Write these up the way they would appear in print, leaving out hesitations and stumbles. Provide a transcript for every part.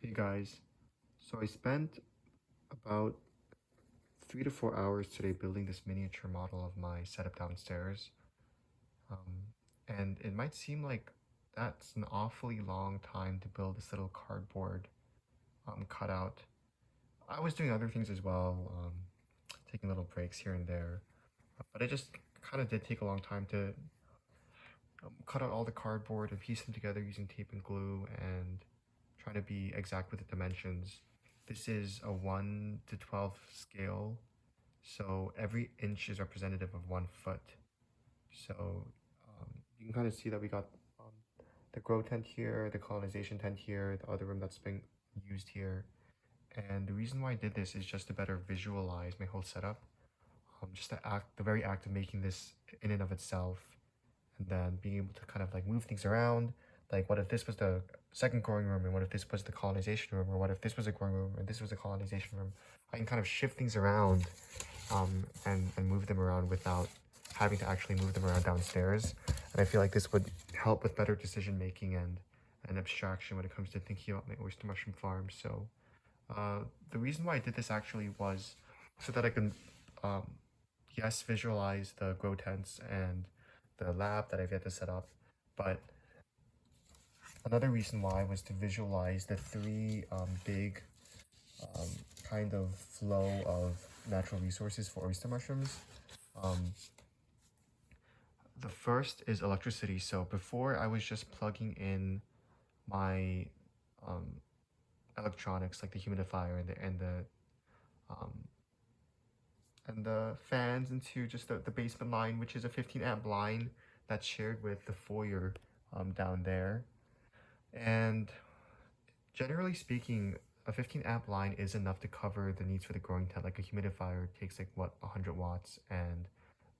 Hey guys, so I spent about 3 to 4 hours today building this miniature model of my setup downstairs. And it might seem like that's an awfully long time to build this little cardboard cutout. I was doing other things as well, taking little breaks here and there, but it just kind of did take a long time to cut out all the cardboard and piece them together using tape and glue and trying to be exact with the dimensions. This is a 1 to 12 scale. So every inch is representative of 1 foot. So you can kind of see that we got um, the grow tent here, the colonization tent here, the other room that's been used here. And the reason why I did this is just to better visualize my whole setup. Just the very act of making this in and of itself, and then being able to kind of like move things around. Like, what if this was the second growing room, and what if this was the colonization room, or what if this was a growing room and this was a colonization room? I can kind of shift things around and move them around without having to actually move them around downstairs. And I feel like this would help with better decision making and abstraction when it comes to thinking about my oyster mushroom farm. So the reason why I did this actually was so that I can, um, yes, visualize the grow tents and the lab that I've yet to set up, but another reason why was to visualize the three big um, kind of flow of natural resources for oyster mushrooms. Um, the first is electricity. So before I was just plugging in my um, electronics like the humidifier um, and the fans into just the basement line, which is a 15 amp line that's shared with the foyer down there. And generally speaking, a 15 amp line is enough to cover the needs for the growing tent. Like a humidifier takes like what 100 watts, and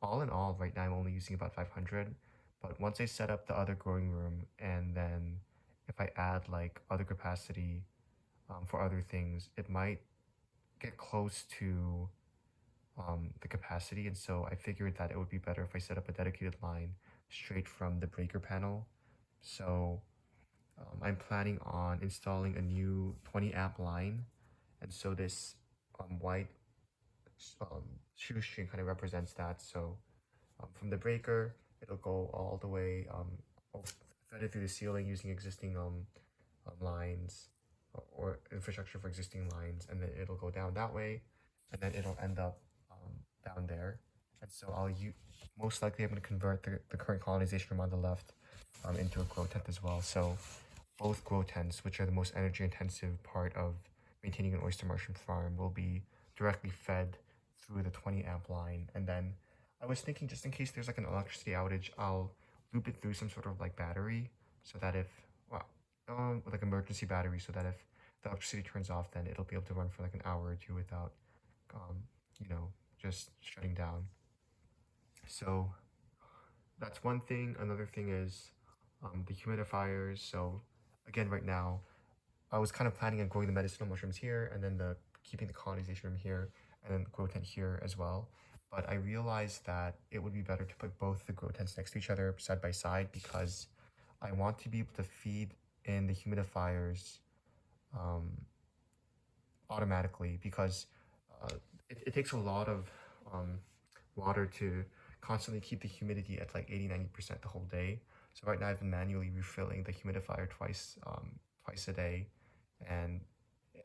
all in all, right now I'm only using about 500. But once I set up the other growing room, and then if I add like other capacity for other things, it might get close to the capacity. And so I figured that it would be better if I set up a dedicated line straight from the breaker panel. So I'm planning on installing a new 20 amp line, and so this white um, shoestring kind of represents that. So from the breaker, it'll go all the way fed it through the ceiling using existing lines or infrastructure for existing lines, and then it'll go down that way, and then it'll end up down there. And so most likely I'm going to convert the current colonization room on the left into a grow tent as well. So both grow tents, which are the most energy intensive part of maintaining an oyster mushroom farm, will be directly fed through the 20 amp line. And then I was thinking, just in case there's like an electricity outage, I'll loop it through some sort of like battery, so that if, well, like emergency battery, so that if the electricity turns off, then it'll be able to run for like an hour or two without, um, you know, just shutting down. So that's one thing. Another thing is the humidifiers. So again, right now, I was kind of planning on growing the medicinal mushrooms here, and then keeping the colonization room here, and then the grow tent here as well. But I realized that it would be better to put both the grow tents next to each other side by side, because I want to be able to feed in the humidifiers um, automatically, because uh, it takes a lot of um, water to constantly keep the humidity at like 80-90% the whole day. So right now I've been manually refilling the humidifier twice a day, and yeah,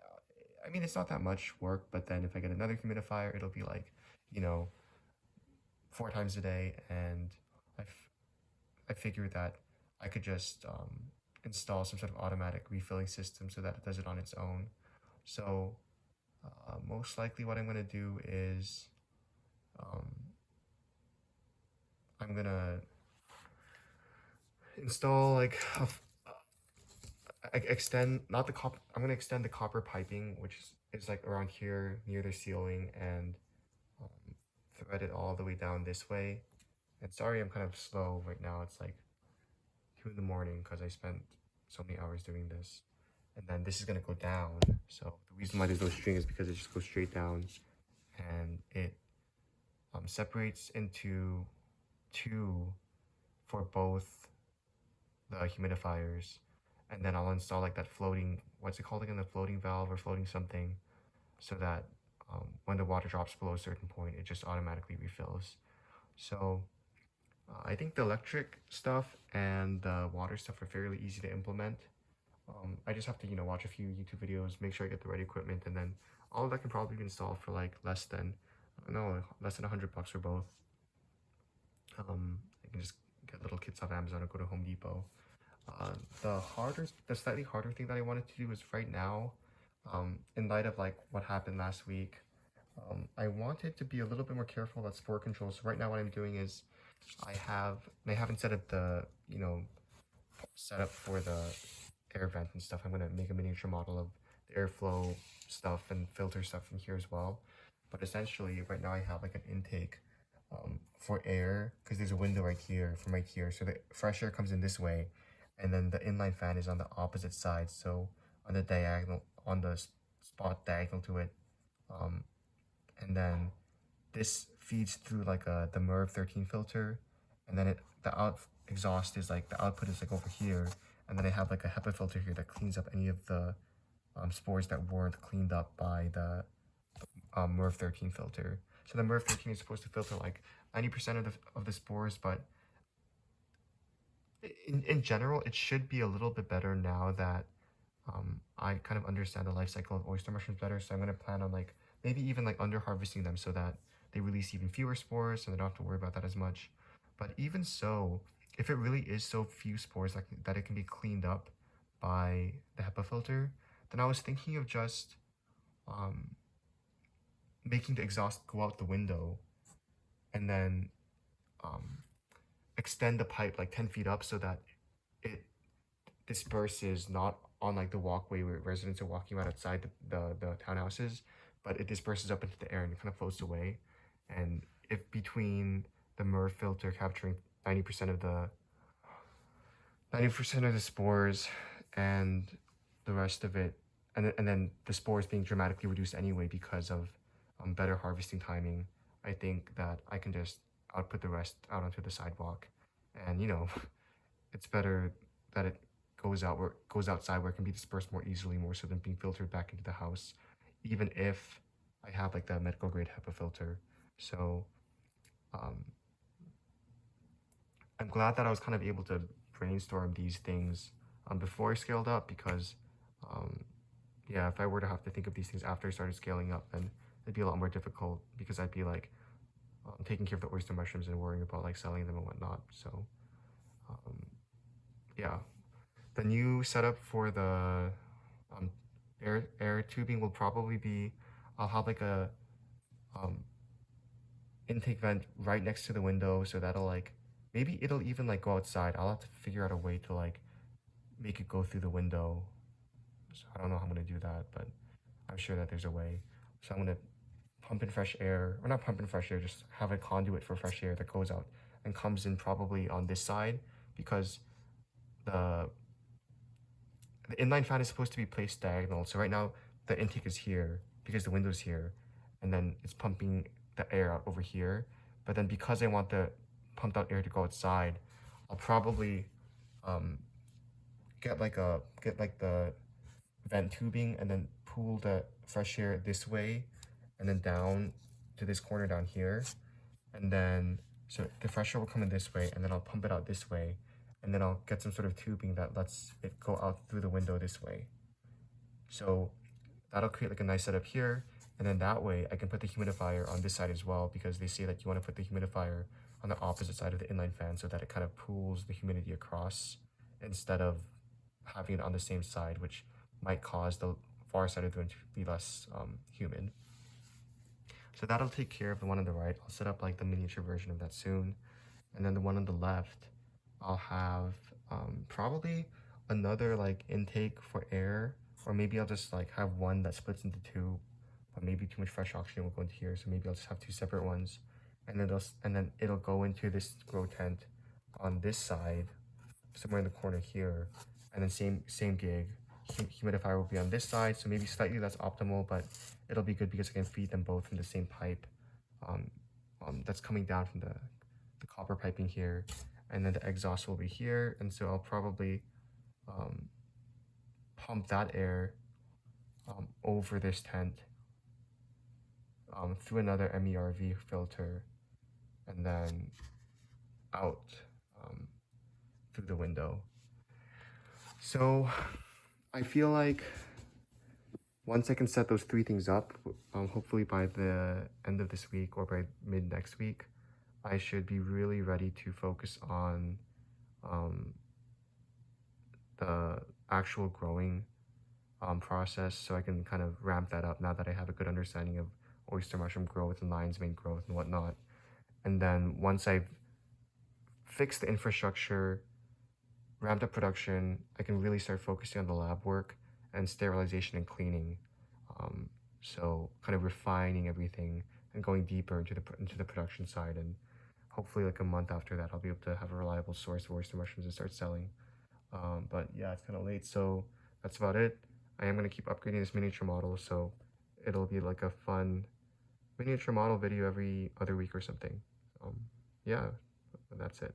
I mean it's not that much work. But then if I get another humidifier, it'll be like, you know, 4 times a day, and I figured that I could just install some sort of automatic refilling system so that it does it on its own. So most likely what I'm gonna do is um, I'm gonna install like extend not the copper. I'm gonna extend the copper piping, which is like around here near the ceiling, and um, thread it all the way down this way. And sorry, I'm kind of slow right now. It's like 2 in the morning because I spent so many hours doing this. And then this is gonna go down. So the reason why there's no string is because it just goes straight down, and it separates into two for both the humidifiers. and then I'll install like that floating, what's it called again, the floating valve or floating something, so that when the water drops below a certain point, it just automatically refills. So I think the electric stuff and the water stuff are fairly easy to implement. I just have to, watch a few YouTube videos, make sure I get the right equipment, and then all of that can probably be installed for like less than, no, less than $100 for both. I can just get little kits off Amazon or go to Home Depot. The slightly harder thing that I wanted to do is right now, in light of like what happened last week, I wanted to be a little bit more careful about sport control. So right now, what I'm doing is I haven't set up the setup for the air vent and stuff. I'm gonna make a miniature model of the airflow stuff and filter stuff in here as well. But essentially, right now I have like an intake for air because there's a window right here from right here. So the fresh air comes in this way, and then the inline fan is on the opposite side. So on the diagonal, on the spot diagonal to it, um, and then this feeds through like the MERV 13 filter, and then the out exhaust is like the output is like over here, and then I have like a HEPA filter here that cleans up any of the spores that weren't cleaned up by the MERV 13 filter. So the MERV 13 is supposed to filter like 90% of the spores, but in general, it should be a little bit better now that I kind of understand the life cycle of oyster mushrooms better. So I'm going to plan on like maybe even like under harvesting them so that they release even fewer spores and I don't have to worry about that as much. But even so, if it really is so few spores like that it can be cleaned up by the HEPA filter, then I was thinking of just making the exhaust go out the window and then extend the pipe like 10 feet up so that it disperses not on like the walkway where residents are walking right outside the townhouses, but it disperses up into the air and it kind of floats away. And if between the MERV filter capturing 90% of the 90% of the spores and the rest of it, and then the spores being dramatically reduced anyway because of better harvesting timing, I think that I can just output the rest out onto the sidewalk. And it's better that it goes outside where it can be dispersed more easily, more so than being filtered back into the house, even if I have like the medical grade HEPA filter. So I'm glad that I was kind of able to brainstorm these things before I scaled up because yeah, if I were to have to think of these things after I started scaling up, then it'd be a lot more difficult because I'd be like taking care of the oyster mushrooms and worrying about like selling them and whatnot. So yeah, the new setup for the air tubing will probably be I'll have like a intake vent right next to the window, so that'll like maybe it'll even like go outside. I'll have to figure out a way to like make it go through the window. So I don't know how I'm gonna do that, but I'm sure that there's a way. So I'm gonna pump in fresh air, or not pump in fresh air, just have a conduit for fresh air that goes out and comes in probably on this side because the the inline fan is supposed to be placed diagonal. So right now the intake is here because the window's here, and then it's pumping the air out over here. But then because I want the pumped out air to go outside, I'll probably get like the vent tubing and then pull the fresh air this way and then down to this corner down here. And then so the fresh air will come in this way and then I'll pump it out this way. And then I'll get some sort of tubing that lets it go out through the window this way. So that'll create like a nice setup here. And then that way I can put the humidifier on this side as well because they say that you want to put the humidifier on the opposite side of the inline fan so that it kind of pulls the humidity across instead of having it on the same side, which might cause the far side of the room to be less humid. So that'll take care of the one on the right. I'll set up like the miniature version of that soon. And then the one on the left, I'll have probably another like intake for air, or maybe I'll just like have one that splits into two, but maybe too much fresh oxygen will go into here. So maybe I'll just have two separate ones, and then it'll go into this grow tent on this side, somewhere in the corner here, and then same gig. Humidifier will be on this side, so maybe slightly less optimal, but it'll be good because I can feed them both from the same pipe that's coming down from the copper piping here, and then the exhaust will be here. And so I'll probably pump that air over this tent through another MERV filter and then out um, through the window. So I feel like once I can set those three things up, hopefully by the end of this week or by mid next week, I should be really ready to focus on um, the actual growing process, so I can kind of ramp that up now that I have a good understanding of oyster mushroom growth and lion's mane growth and whatnot. And then once I've fixed the infrastructure, ramped up production, I can really start focusing on the lab work and sterilization and cleaning. So kind of refining everything and going deeper into the production side, and hopefully like a month after that I'll be able to have a reliable source of oyster mushrooms and start selling. But yeah, it's kind of late, so that's about it. I am going to keep upgrading this miniature model, so it'll be like a fun miniature model video every other week or something. Yeah, that's it.